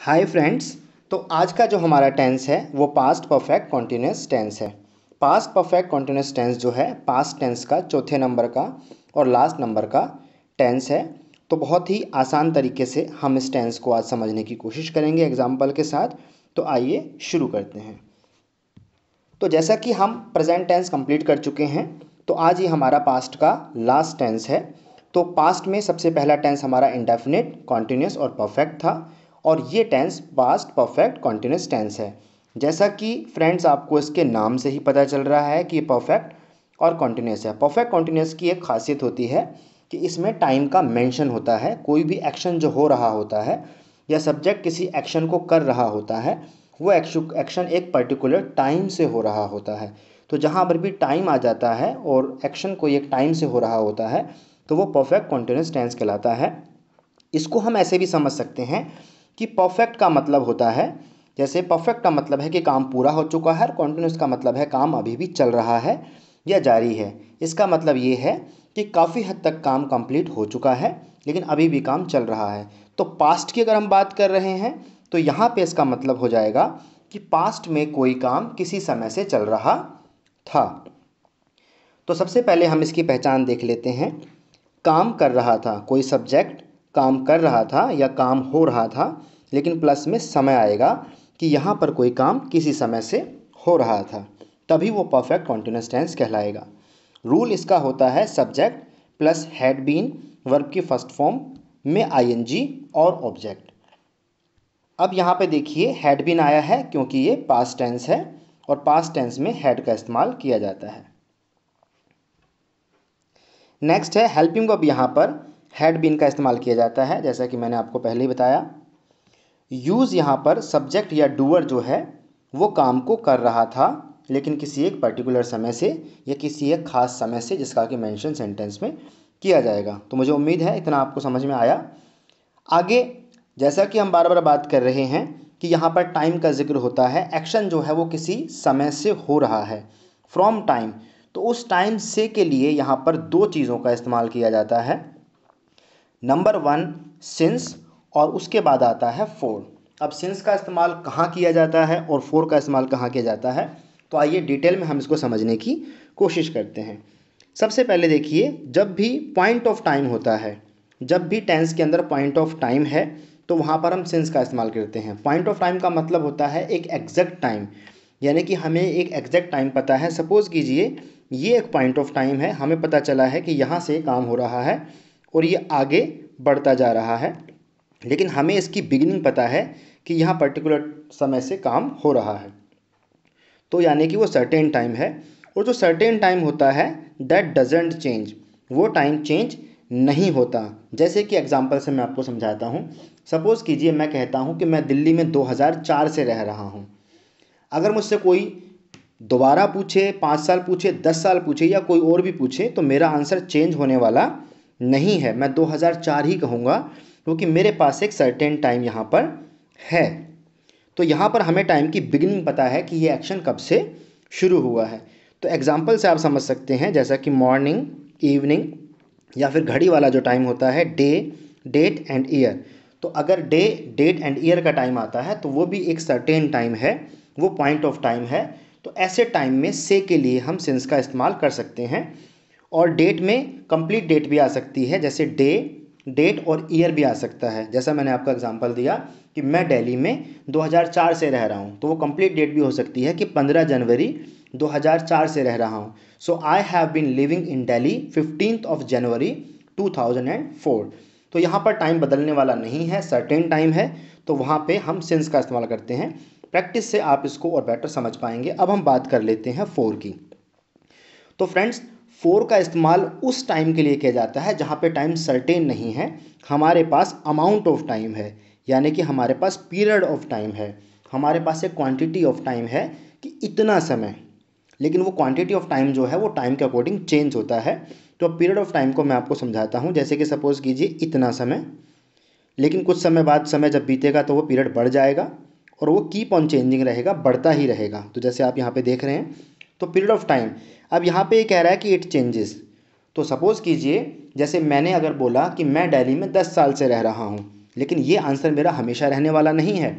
Hi friends. तो आज का जो हमारा टेंस है वो पास्ट परफेक्ट कॉन्टिन्यूस टेंस है। पास्ट परफेक्ट कॉन्टिन्यूस टेंस जो है पास्ट टेंस का चौथे नंबर का और लास्ट नंबर का टेंस है। तो बहुत ही आसान तरीके से हम इस टेंस को आज समझने की कोशिश करेंगे एग्जाम्पल के साथ। तो आइए शुरू करते हैं। तो जैसा कि हम प्रेजेंट टेंस कंप्लीट कर चुके हैं, तो आज ही हमारा पास्ट का लास्ट टेंस है। तो पास्ट में सबसे पहला टेंस हमारा इंडेफिनिट, कॉन्टिन्यूस और परफेक्ट था, और ये tense past perfect continuous tense है। जैसा कि फ्रेंड्स आपको इसके नाम से ही पता चल रहा है कि परफेक्ट और कॉन्टिन्यूस है। परफेक्ट कॉन्टिन्यूस की एक खासियत होती है कि इसमें टाइम का मेंशन होता है। कोई भी एक्शन जो हो रहा होता है या सब्जेक्ट किसी एक्शन को कर रहा होता है, वो एक्शन एक पर्टिकुलर टाइम से हो रहा होता है। तो जहाँ पर भी टाइम आ जाता है और एक्शन कोई एक टाइम से हो रहा होता है, तो वो परफेक्ट कॉन्टिन्यूस टेंस कहलाता है। इसको हम ऐसे भी समझ सकते हैं कि परफेक्ट का मतलब होता है, जैसे परफेक्ट का मतलब है कि काम पूरा हो चुका है, और कॉन्टिन्यूस का मतलब है काम अभी भी चल रहा है या जारी है। इसका मतलब ये है कि काफ़ी हद तक काम कंप्लीट हो चुका है लेकिन अभी भी काम चल रहा है। तो पास्ट की अगर हम बात कर रहे हैं तो यहाँ पे इसका मतलब हो जाएगा कि पास्ट में कोई काम किसी समय से चल रहा था। तो सबसे पहले हम इसकी पहचान देख लेते हैं। काम कर रहा था, कोई सब्जेक्ट काम कर रहा था या काम हो रहा था, लेकिन प्लस में समय आएगा कि यहाँ पर कोई काम किसी समय से हो रहा था, तभी वो परफेक्ट कॉन्टिन्यूस टेंस कहलाएगा। रूल इसका होता है subject plus had been, verb की फर्स्ट फॉर्म में आईएनजी और ऑब्जेक्ट। अब यहाँ पे देखिए हैड बीन आया है क्योंकि ये पास्ट टेंस है और पास्ट टेंस में हैड का इस्तेमाल किया जाता है। नेक्स्ट है हेल्पिंग वर्ब। यहाँ पर हैड बीन का इस्तेमाल किया जाता है, जैसा कि मैंने आपको पहले ही बताया। यूज़ यहाँ पर सब्जेक्ट या डूअर जो है वो काम को कर रहा था लेकिन किसी एक पर्टिकुलर समय से या किसी एक खास समय से, जिसका कि मेंशन सेंटेंस में किया जाएगा। तो मुझे उम्मीद है इतना आपको समझ में आया। आगे जैसा कि हम बार बार बात कर रहे हैं कि यहाँ पर टाइम का जिक्र होता है। एक्शन जो है वो किसी समय से हो रहा है, फ्रॉम टाइम। तो उस टाइम से के लिए यहाँ पर दो चीज़ों का इस्तेमाल किया जाता है। नंबर वन सिंस, और उसके बाद आता है फोर। अब सिंस का इस्तेमाल कहाँ किया जाता है और फोर का इस्तेमाल कहाँ किया जाता है, तो आइए डिटेल में हम इसको समझने की कोशिश करते हैं। सबसे पहले देखिए, जब भी पॉइंट ऑफ टाइम होता है, जब भी टेंस के अंदर पॉइंट ऑफ टाइम है, तो वहाँ पर हम सिंस का इस्तेमाल करते हैं। पॉइंट ऑफ टाइम का मतलब होता है एक एग्जैक्ट टाइम, यानी कि हमें एक एग्जैक्ट टाइम पता है। सपोज़ कीजिए ये एक पॉइंट ऑफ टाइम है, हमें पता चला है कि यहाँ से काम हो रहा है और ये आगे बढ़ता जा रहा है, लेकिन हमें इसकी बिगिनिंग पता है कि यहाँ पर्टिकुलर समय से काम हो रहा है। तो यानी कि वो सर्टेन टाइम है, और जो सर्टेन टाइम होता है दैट डजेंट चेंज, वो टाइम चेंज नहीं होता। जैसे कि एग्जांपल से मैं आपको समझाता हूँ। सपोज़ कीजिए मैं कहता हूँ कि मैं दिल्ली में 2004 से रह रहा हूँ। अगर मुझसे कोई दोबारा पूछे, 5 साल पूछे, 10 साल पूछे या कोई और भी पूछे, तो मेरा आंसर चेंज होने वाला नहीं है। मैं 2004 ही कहूँगा क्योंकि मेरे पास एक सर्टेन टाइम यहाँ पर है। तो यहाँ पर हमें टाइम की बिगिनिंग पता है कि ये एक्शन कब से शुरू हुआ है। तो एग्जाम्पल से आप समझ सकते हैं, जैसा कि मॉर्निंग, इवनिंग या फिर घड़ी वाला जो टाइम होता है डे, डेट एंड ईयर। तो अगर डे, डेट एंड ईयर का टाइम आता है तो वो भी एक सर्टेन टाइम है, वो पॉइंट ऑफ टाइम है। तो ऐसे टाइम में से के लिए हम सिंस का इस्तेमाल कर सकते हैं। और डेट में कंप्लीट डेट भी आ सकती है, जैसे डे, डेट और ईयर भी आ सकता है। जैसा मैंने आपको एग्जांपल दिया कि मैं दिल्ली में 2004 से रह रहा हूँ, तो वो कंप्लीट डेट भी हो सकती है कि 15 जनवरी 2004 से रह रहा हूँ। So I have been living in Delhi 15 January 2004। तो यहाँ पर टाइम बदलने वाला नहीं है, सर्टेन टाइम है, तो वहाँ पे हम सिंस का इस्तेमाल करते हैं। प्रैक्टिस से आप इसको और बेटर समझ पाएंगे। अब हम बात कर लेते हैं फोर की। तो फ्रेंड्स, फोर का इस्तेमाल उस टाइम के लिए किया जाता है जहाँ पे टाइम सर्टेन नहीं है, हमारे पास अमाउंट ऑफ टाइम है, यानी कि हमारे पास पीरियड ऑफ टाइम है, हमारे पास एक क्वांटिटी ऑफ टाइम है कि इतना समय। लेकिन वो क्वांटिटी ऑफ टाइम जो है वो टाइम के अकॉर्डिंग चेंज होता है। तो पीरियड ऑफ टाइम को मैं आपको समझाता हूँ। जैसे कि सपोज़ कीजिए इतना समय, लेकिन कुछ समय बाद समय जब बीतेगा तो वो पीरियड बढ़ जाएगा और वो कीप ऑन चेंजिंग रहेगा, बढ़ता ही रहेगा। तो जैसे आप यहाँ पे देख रहे हैं, तो पीरियड ऑफ टाइम अब यहाँ पे ये कह रहा है कि इट चेंजेस। तो सपोज़ कीजिए जैसे मैंने अगर बोला कि मैं दिल्ली में 10 साल से रह रहा हूँ, लेकिन ये आंसर मेरा हमेशा रहने वाला नहीं है।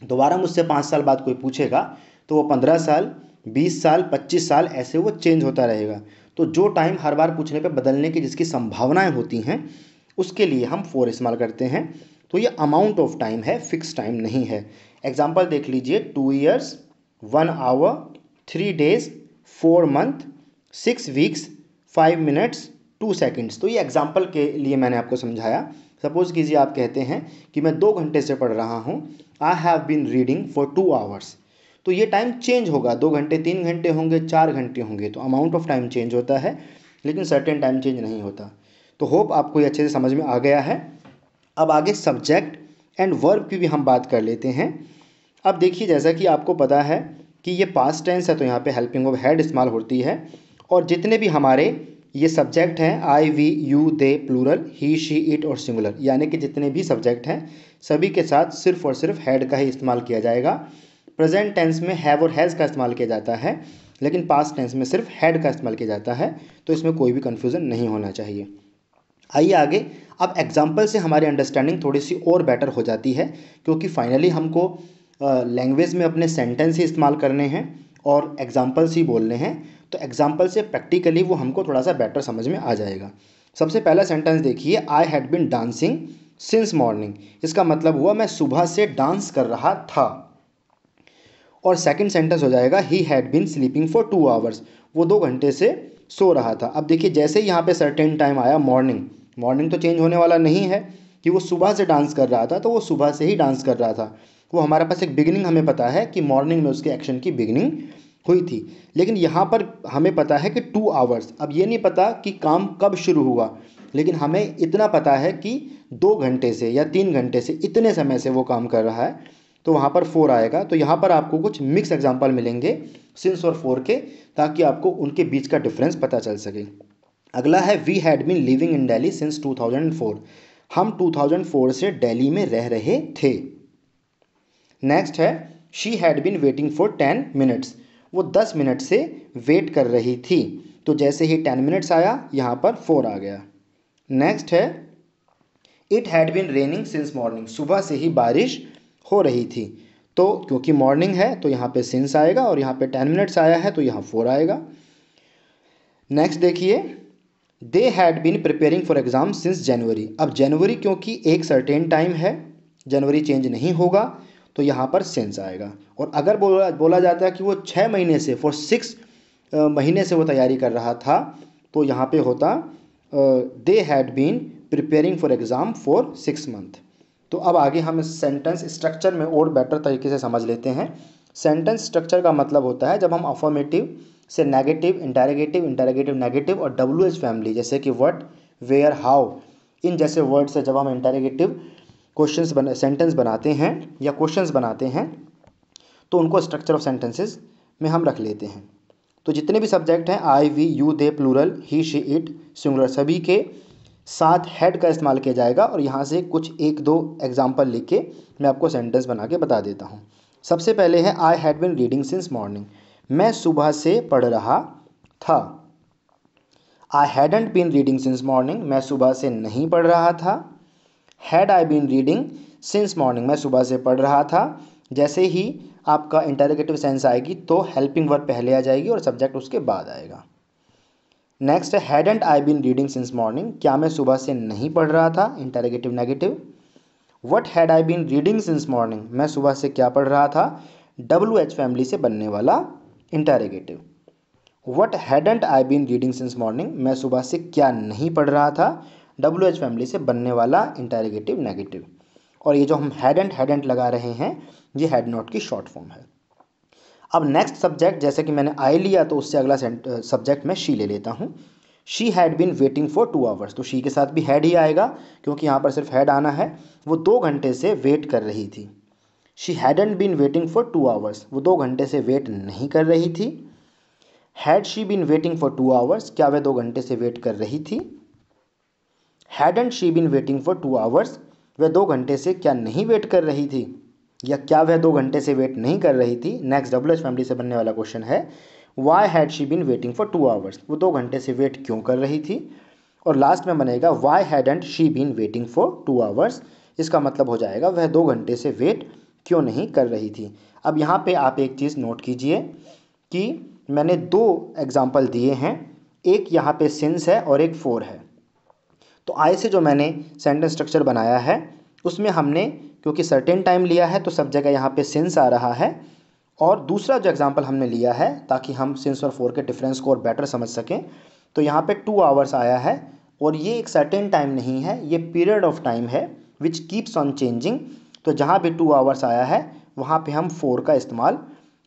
दोबारा मुझसे 5 साल बाद कोई पूछेगा तो वो 15 साल, 20 साल, 25 साल ऐसे वो चेंज होता रहेगा। तो जो टाइम हर बार पूछने पे बदलने की जिसकी संभावनाएं होती हैं उसके लिए हम फॉर इस्तेमाल करते हैं। तो ये अमाउंट ऑफ टाइम है, फिक्स टाइम नहीं है। एग्जाम्पल देख लीजिए, 2 years, 1 hour, 3 days, 4 month, 6 weeks, 5 minutes, 2 seconds. तो ये एग्जाम्पल के लिए मैंने आपको समझाया। सपोज कीजिए आप कहते हैं कि मैं 2 घंटे से पढ़ रहा हूँ, I have been reading for 2 hours. तो ये टाइम चेंज होगा, 2 घंटे 3 घंटे होंगे, 4 घंटे होंगे, तो अमाउंट ऑफ टाइम चेंज होता है लेकिन सर्टेन टाइम चेंज नहीं होता। तो होप आपको ये अच्छे से समझ में आ गया है। अब आगे सब्जेक्ट एंड वर्ब की भी हम बात कर लेते हैं। अब देखिए, जैसा कि आपको पता है कि ये पास्ट टेंस है तो यहाँ पे हेल्पिंग वर्ब हैड इस्तेमाल होती है, और जितने भी हमारे ये सब्जेक्ट हैं, I, we, you, they, plural, he, she, it और सिंगुलर, यानी कि जितने भी सब्जेक्ट हैं सभी के साथ सिर्फ और सिर्फ हैड का ही इस्तेमाल किया जाएगा। प्रेजेंट टेंस में हैव और हैज़ का इस्तेमाल किया जाता है, लेकिन पास्ट टेंस में सिर्फ हैड का इस्तेमाल किया जाता है। तो इसमें कोई भी कन्फ्यूज़न नहीं होना चाहिए। आइए आगे। अब एग्जाम्पल से हमारी अंडरस्टैंडिंग थोड़ी सी और बेटर हो जाती है, क्योंकि फाइनली हमको लैंग्वेज में अपने सेंटेंस ही इस्तेमाल करने हैं और एग्जाम्पल्स ही बोलने हैं। तो एग्जाम्पल से प्रैक्टिकली वो हमको थोड़ा सा बेटर समझ में आ जाएगा। सबसे पहला सेंटेंस देखिए, आई had bin dancing since morning. इसका मतलब हुआ मैं सुबह से डांस कर रहा था। और सेकंड सेंटेंस हो जाएगा, he had been sleeping for 2 hours. वो 2 घंटे से सो रहा था। अब देखिए, जैसे ही यहाँ पे सर्टेन टाइम आया मॉर्निंग, मॉर्निंग तो चेंज होने वाला नहीं है कि वो सुबह से डांस कर रहा था, तो वो सुबह से ही डांस कर रहा था। वो हमारे पास एक बिगिनिंग हमें पता है कि मॉर्निंग में उसके एक्शन की बिगिनिंग हुई थी। लेकिन यहाँ पर हमें पता है कि 2 आवर्स। अब ये नहीं पता कि काम कब शुरू हुआ, लेकिन हमें इतना पता है कि 2 घंटे से या 3 घंटे से, इतने समय से वो काम कर रहा है, तो वहाँ पर 4 आएगा। तो यहाँ पर आपको कुछ मिक्स एग्जाम्पल मिलेंगे सिंस और फॉर के, ताकि आपको उनके बीच का डिफरेंस पता चल सके। अगला है, we had been living in Delhi since 2004। हम 2004 से दिल्ली में रह रहे थे। नेक्स्ट है, she had been waiting for 10 minutes. वो 10 मिनट से वेट कर रही थी। तो जैसे ही 10 मिनट्स आया यहाँ पर 4 आ गया। नेक्स्ट है, it had been raining since morning. सुबह से ही बारिश हो रही थी। तो क्योंकि मॉर्निंग है तो यहाँ पे सिंस आएगा, और यहाँ पे 10 मिनट्स आया है तो यहाँ 4 आएगा। नेक्स्ट देखिए, they had been preparing for exam since January. अब जनवरी क्योंकि एक सर्टेन टाइम है, जनवरी चेंज नहीं होगा, तो यहाँ पर सिंस आएगा। और अगर बोला जाता है कि वो 6 महीने से, फॉर 6 महीने से वो तैयारी कर रहा था, तो यहाँ पे होता they had been preparing for exam for 6 month. तो अब आगे हम इस सेंटेंस स्ट्रक्चर में और बेटर तरीके से समझ लेते हैं। सेंटेंस स्ट्रक्चर का मतलब होता है जब हम अफर्मेटिव से नेगेटिव, इंटरोगेटिव, इंटरोगेटिव नेगेटिव और WH फैमिली जैसे कि व्हाट, वेयर, हाउ, इन जैसे वर्ड से जब हम इंटरोगेटिव सेंटेंस बनाते हैं या क्वेश्चंस बनाते हैं, तो उनको स्ट्रक्चर ऑफ सेंटेंसेस में हम रख लेते हैं। तो जितने भी सब्जेक्ट हैं, I, we, you, they, plural, he, she, it, singular, सभी के साथ हैड का इस्तेमाल किया जाएगा। और यहाँ से कुछ 1-2 एग्जाम्पल लिख के मैं आपको सेंटेंस बना के बता देता हूँ। सबसे पहले है, I had been reading since morning. मैं सुबह से पढ़ रहा था। I hadn't been reading since morning. मैं सुबह से नहीं पढ़ रहा था। Had I been reading since morning. मैं सुबह से पढ़ रहा था। जैसे ही आपका इंटरोगेटिव सेंस आएगी तो हेल्पिंग वर्ब पहले आ जाएगी और सब्जेक्ट उसके बाद आएगा। नेक्स्ट है, hadn't I been reading since morning. क्या मैं सुबह से नहीं पढ़ रहा था, interrogative negative. What had I been reading since morning. मैं सुबह से क्या पढ़ रहा था, WH फैमिली से बनने वाला interrogative. What hadn't I been reading since morning. मैं सुबह से क्या नहीं पढ़ रहा था, WH फैमिली से बनने वाला इंटरोगेटिव नेगेटिव। और ये जो हम हैडंट लगा रहे हैं, ये हैड नॉट की शॉर्ट फॉर्म है। अब नेक्स्ट सब्जेक्ट, जैसे कि मैंने आई लिया तो उससे अगला सब्जेक्ट मैं शी ले लेता हूँ। She had been waiting for 2 hours. तो शी के साथ भी हैड ही आएगा, क्योंकि यहाँ पर सिर्फ हैड आना है। वो 2 घंटे से वेट कर रही थी। She hadn't been waiting for 2 hours. वो 2 घंटे से वेट नहीं कर रही थी। Had she been waiting for 2 hours. क्या वह 2 घंटे से वेट कर रही थी। Hadn't she been waiting for 2 hours. वह 2 घंटे से क्या नहीं वेट कर रही थी, या क्या वह 2 घंटे से वेट नहीं कर रही थी। नेक्स्ट WH फैमिली से बनने वाला क्वेश्चन है, why had she been waiting for 2 hours. वो 2 घंटे से वेट क्यों कर रही थी। और लास्ट में बनेगा, why hadn't she been waiting for 2 hours. इसका मतलब हो जाएगा वह 2 घंटे से वेट क्यों नहीं कर रही थी। अब यहाँ पे आप एक चीज़ नोट कीजिए कि मैंने 2 एग्जाम्पल दिए हैं, एक यहाँ पे सिंस है और एक फॉर है। तो आई से जो मैंने सेंटेंस स्ट्रक्चर बनाया है उसमें हमने क्योंकि सर्टेन टाइम लिया है तो सब जगह यहाँ पे सिंस आ रहा है, और दूसरा जो एग्जांपल हमने लिया है ताकि हम सिंस और फॉर के डिफरेंस को और बेटर समझ सकें, तो यहाँ पे 2 आवर्स आया है और ये एक सर्टेन टाइम नहीं है, ये पीरियड ऑफ टाइम है विच कीप्स ऑन चेंजिंग। तो जहाँ भी 2 आवर्स आया है वहाँ पे हम फॉर का इस्तेमाल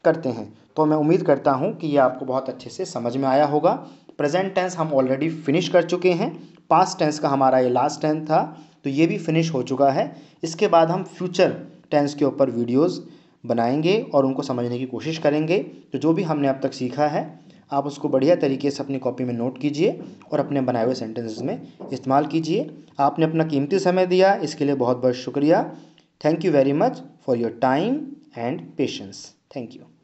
करते हैं। तो मैं उम्मीद करता हूँ कि ये आपको बहुत अच्छे से समझ में आया होगा। प्रेजेंट टेंस हम ऑलरेडी फिनिश कर चुके हैं, पास्ट टेंस का हमारा ये लास्ट टेंस था तो ये भी फिनिश हो चुका है। इसके बाद हम फ्यूचर टेंस के ऊपर वीडियोस बनाएंगे और उनको समझने की कोशिश करेंगे। तो जो भी हमने अब तक सीखा है आप उसको बढ़िया तरीके से अपनी कॉपी में नोट कीजिए और अपने बनाए हुए सेंटेंसेस में इस्तेमाल कीजिए। आपने अपना कीमती समय दिया, इसके लिए बहुत बहुत शुक्रिया। Thank you very much for your time and patience. Thank you.